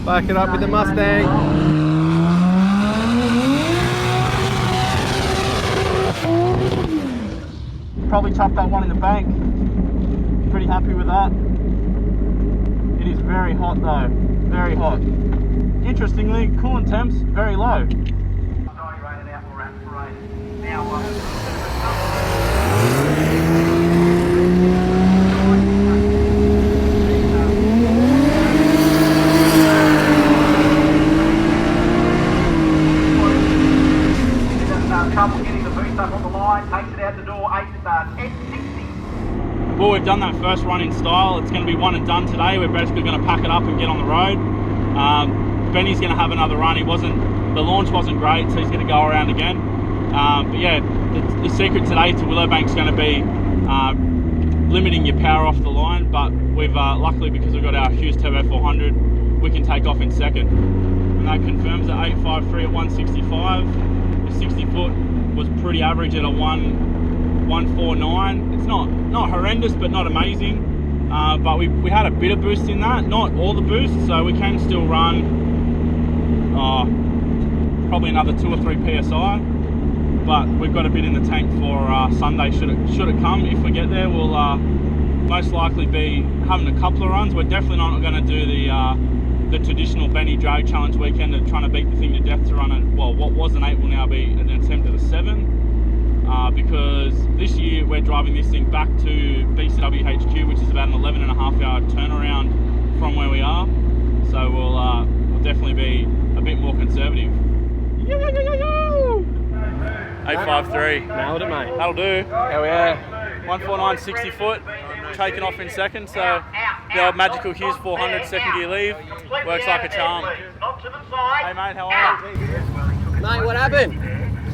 Back it up with the Mustang. Probably chucked that one in the bank. Pretty happy with that. It is very hot though, very hot. Interestingly, coolant temps very low. Trouble getting the boost up on the line, takes it out the door, 1060. Well, we've done that first run in style. It's going to be one and done today. We're basically going to pack it up and get on the road. Benny's going to have another run. The launch wasn't great, so he's going to go around again. But yeah, the secret today to Willowbank's going to be limiting your power off the line. But we've luckily, because we've got our Hughes Turbo 400, we can take off in second. And that confirms at 853 at 165. The 60 foot was pretty average at a 149. It's not horrendous, but not amazing. But we had a bit of boost in that, not all the boost, so we can still run probably another 2 or 3 psi. But we've got a bit in the tank for Sunday. Should it come? If we get there, we'll most likely be having a couple of runs. We're definitely not going to do the traditional Benny Drag Challenge weekend of trying to beat the thing to death to run what was an 8 will now be an attempt at a 7. Because this year we're driving this thing back to BCW HQ, which is about an 11.5 hour turnaround from where we are. So we'll definitely be a bit more conservative. 853. Nailed it, mate. That'll do. Hell yeah. 149 60 foot, taking off in second. So the old magical Hughes 400 second gear leave works like a charm. Hey mate, how are you? Mate, what happened?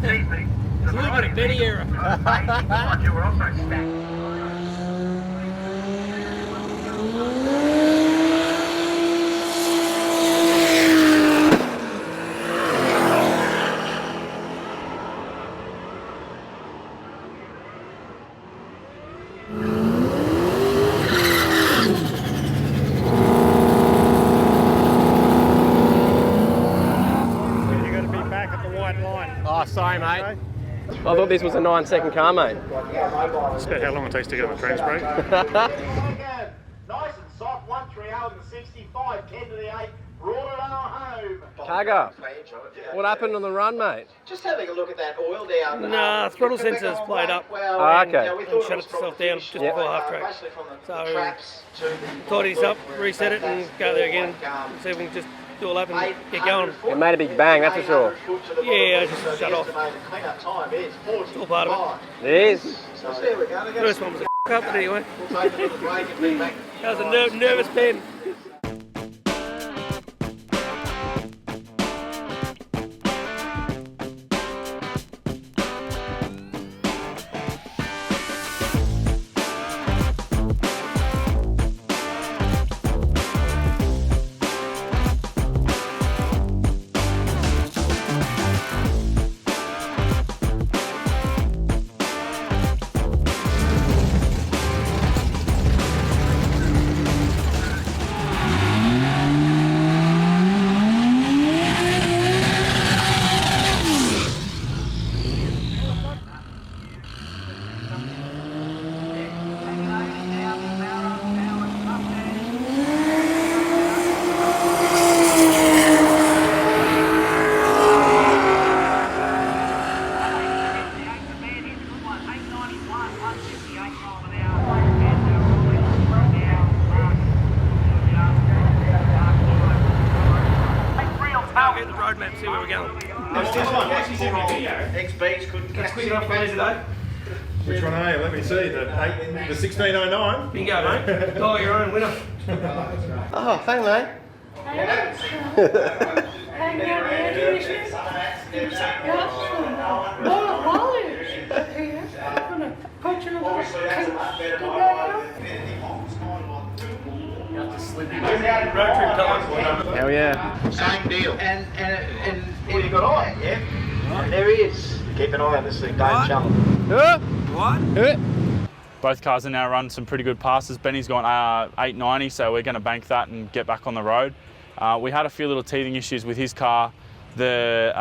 It's a little bit of Benny era. Oh, sorry, mate. I thought this was a 9-second car, mate. It's about how long it takes to get on the trans brake. Nice and soft, 1,365, 10 to the 8, brought it on home. Tagger, what happened on the run, mate? Just having a look at that oil down. Nah, throttle sensor's played up. Oh, okay. We And shut itself down just before half track. So, tidy this up, reset it and go there again. See if we can just do a lap and get going. It made a big bang, that's for sure. Yeah, I just shut off. It's all part of it. It is. The first one was a up, but anyway. That was a nervous pen. Get the roadmap, see where we're going. XBs couldn't catch Quick enough for me today. Which one are you? Let me see. The 1609. Bingo, mate. Oh, your own winner. Oh, thank you, mate. Hell yeah. Same deal. And what you got on? Yeah. There he is. Keep an eye on this thing, don't jump. What? Both cars are now run some pretty good passes. Benny's gone 890, so we're going to bank that and get back on the road. We had a few little teething issues with his car. The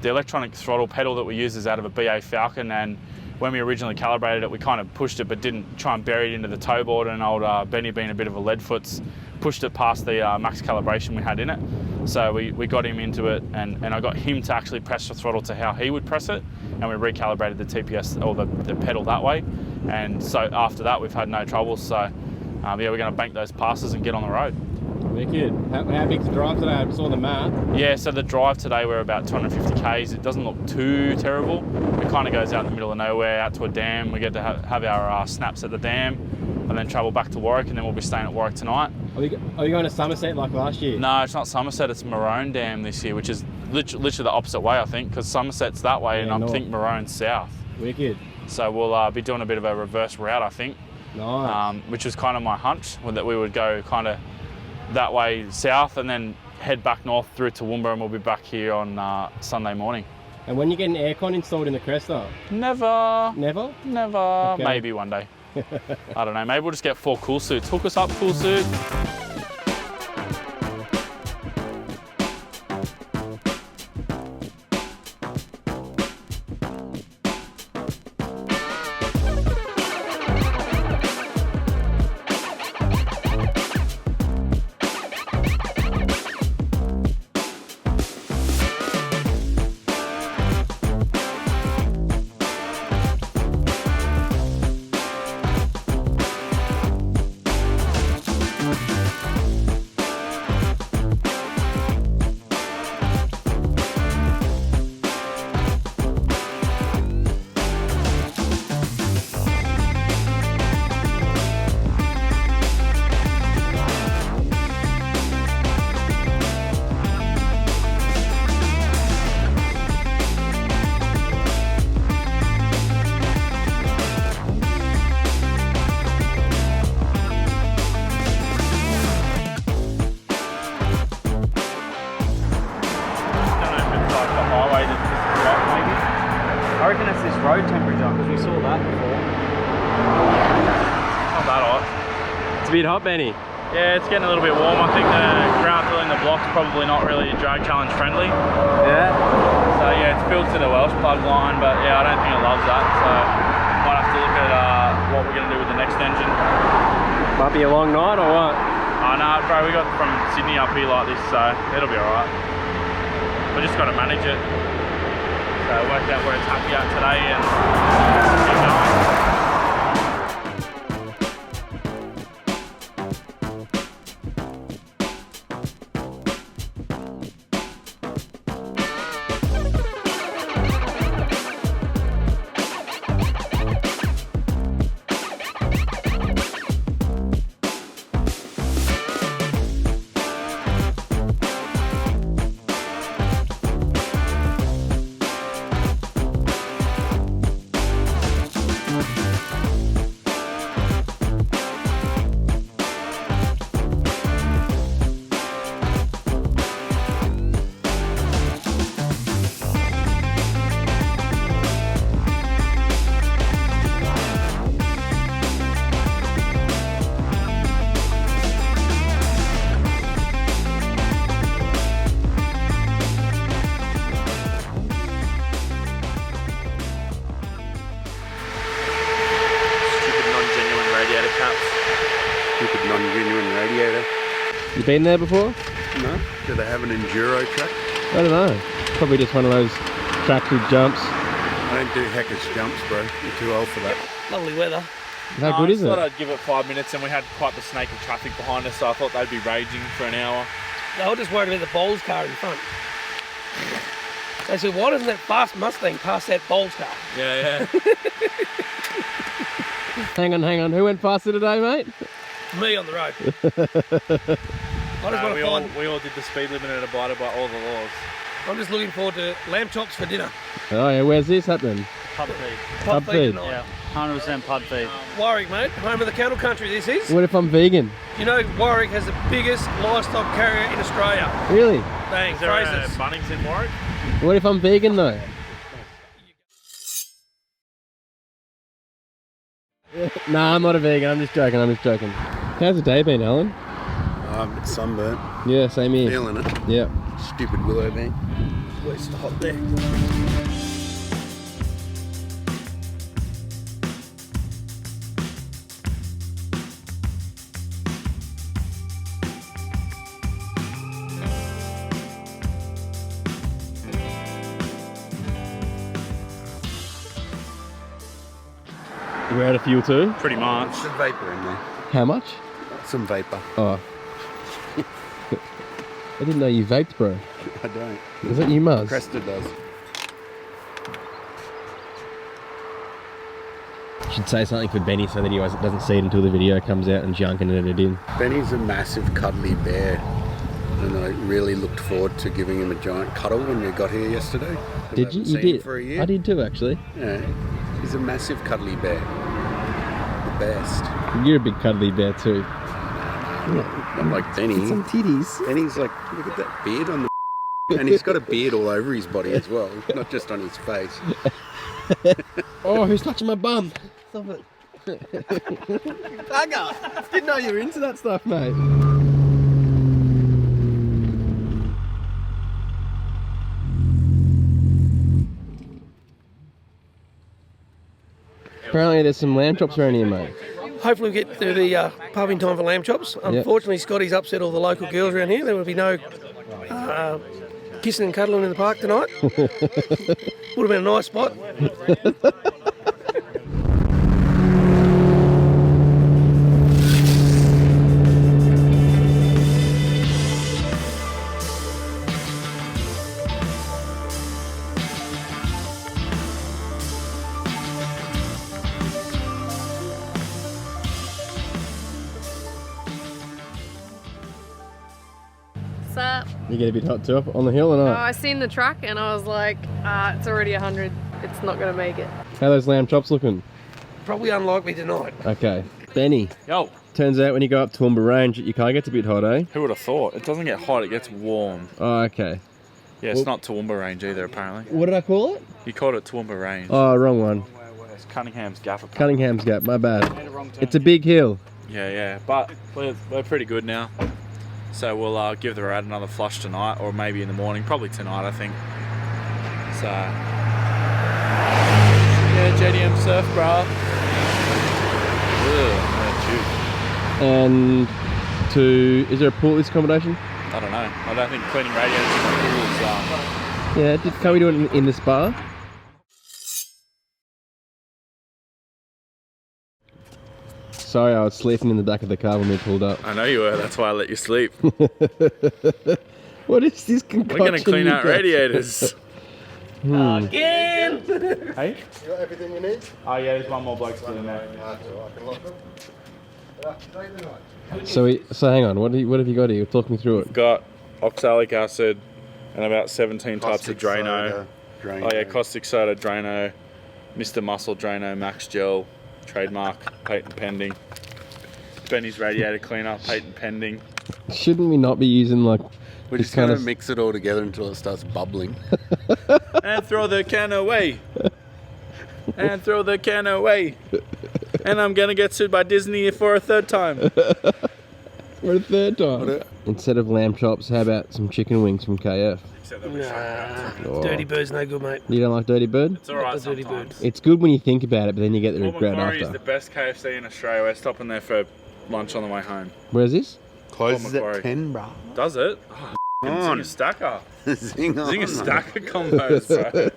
electronic throttle pedal that we use is out of a BA Falcon, and when we originally calibrated it, we kind of pushed it but didn't try and bury it into the toe board, and old Benny, being a bit of a leadfoot's, pushed it past the max calibration we had in it. So we got him into it, and I got him to actually press the throttle to how he would press it, and we recalibrated the TPS, or the pedal, that way. And so after that, we've had no troubles. So yeah, we're going to bank those passes and get on the road. Wicked. How big's the drive today? I saw the map. Yeah, so the drive today, we're about 250 Ks. It doesn't look too terrible. It kind of goes out in the middle of nowhere, out to a dam. We get to have our snaps at the dam, and then travel back to Warwick, and then we'll be staying at Warwick tonight. Are you going to Somerset like last year? No, it's not Somerset, it's Maroon Dam this year, which is literally the opposite way, I think, because Somerset's that way, and I think Maroon's south. Wicked. So we'll be doing a bit of a reverse route, I think. Nice. Which was kind of my hunch, that we would go kind of that way south and then head back north through to Toowoomba, and we'll be back here on Sunday morning. And when you get an aircon installed in the Cresta? Never. Never? Never. Okay. Maybe one day. I don't know. Maybe we'll just get 4 cool suits. Hook us up, cool suit. I reckon that's this road temperature, because we saw that before. Not that hot. It's a bit hot, Benny. Yeah, it's getting a little bit warm. I think the ground filling the block's probably not really drag challenge friendly. Yeah. So yeah, it's built to the Welsh plug line, but yeah, I don't think it loves that. So might have to look at what we're going to do with the next engine. Might be a long night or what? Oh no, bro, we got from Sydney up here like this, so it'll be alright. We just got to manage it. So work out where it's happy at today and keep going. Stupid non-genuine radiator. You been there before? No? Do they have an enduro track? I don't know. Probably just one of those tracks with jumps. I don't do hackers jumps, bro. You're too old for that. Lovely weather. How good is I thought it? I'd give it 5 minutes, and we had quite the snake of traffic behind us, so I thought they'd be raging for an hour. They were just worried about the Bowles car in front. They said, why doesn't that fast Mustang pass that Bowles car? Yeah, Hang on. Who went faster today, mate? Me on the road. I just want to find... we all did the speed limit and abided by all the laws. I'm just looking forward to lamb chops for dinner. Oh yeah, where's this happening? Pub feed. Pub feed. tonight. Yeah, 100% pub feed. Warwick, mate, home of the cattle country this is. What if I'm vegan? You know, Warwick has the biggest livestock carrier in Australia. Really? Bang, Is there a Fraser's. Bunnings in Warwick? What if I'm vegan though? Nah, I'm not a vegan, I'm just joking. How's the day been, Alan? I'm a bit sunburnt. Yeah, same here. Feeling it. Yeah. Stupid willow bean. Where's the hot there? We're out of fuel too? Pretty much. Some vapour in there. How much? Some vapour. Oh. I didn't know you vaped, bro. I don't. Is that you, Muzz? Cresta does. Should say something for Benny so that he doesn't see it until the video comes out and junking it in. Benny's a massive cuddly bear. And I really looked forward to giving him a giant cuddle when we got here yesterday. Did you? You did? For a year. I did too, actually. Yeah. He's a massive cuddly bear. The best. You're a big cuddly bear too. I'm like Benny. Some titties. Benny's like, look at that beard on the... And he's got a beard all over his body as well, not just on his face. Oh, who's touching my bum? Stop it. Bugger! Didn't know you were into that stuff, mate. Apparently there's some lamb chops around here, mate. Hopefully we get to the pub in time for lamb chops. Unfortunately, Scotty's upset all the local girls around here. There will be no kissing and cuddling in the park tonight. Would have been a nice spot. You get a bit hot too up on the hill or Oh, not? I seen the truck and I was like, it's already 100. It's not going to make it. How are those lamb chops looking? Probably unlikely tonight. Okay. Benny, Yo, turns out when you go up Toowoomba Range, your car gets a bit hot, eh? who would have thought? It doesn't get hot, it gets warm. Oh, okay. Yeah, it's not Toowoomba Range either, apparently. What did I call it? You called it Toowoomba Range. Oh, wrong one. It's Cunningham's Gap. apparently. Cunningham's Gap, my bad. It's a big hill. Yeah, but we're pretty good now. So we'll give the rad another flush tonight, or maybe in the morning, probably tonight, I think. So, yeah, JDM surf, bro. And is there a pool at this accommodation? I don't know. I don't think cleaning radiators in the pool is... Yeah, can we do it in the spa? Sorry, I was sleeping in the back of the car when we pulled up. I know you were, that's why I let you sleep. What is this concoction? We're going to clean out radiators. Again! Hey? You got everything you need? Oh yeah, there's one more bloke still in there. So hang on, what have you got here? Talk me through it. Got oxalic acid and about 17 types of Drano. Drano. Oh yeah, caustic soda, Drano, Mr. Muscle, Drano, Max Gel, trademark, patent pending. Benny's radiator cleaner, patent pending. Shouldn't we not be using like... We're just going to mix it all together until it starts bubbling. And throw the can away. And throw the can away. And I'm going to get sued by Disney for a third time. For a third time. Instead of lamb chops, how about some chicken wings from KF? Nah, dirty bird's no good, mate. You don't like dirty bird? It's alright The dirty sometimes. It's good when you think about it, but then you get the regret Macquarie is after. the best KFC in Australia. We're stopping there for lunch on the way home. Where's this? Closes Macquarie. at 10, bro. Does it? Oh, on. Zinger stacker. Zing on. Zinger stacker combos, bro.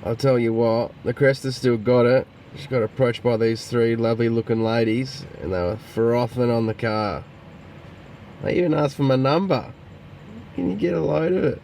I'll tell you what, the Cresta's still got it. She got approached by these three lovely looking ladies and they were frothing on the car. They even asked for my number. Can you get a load of it?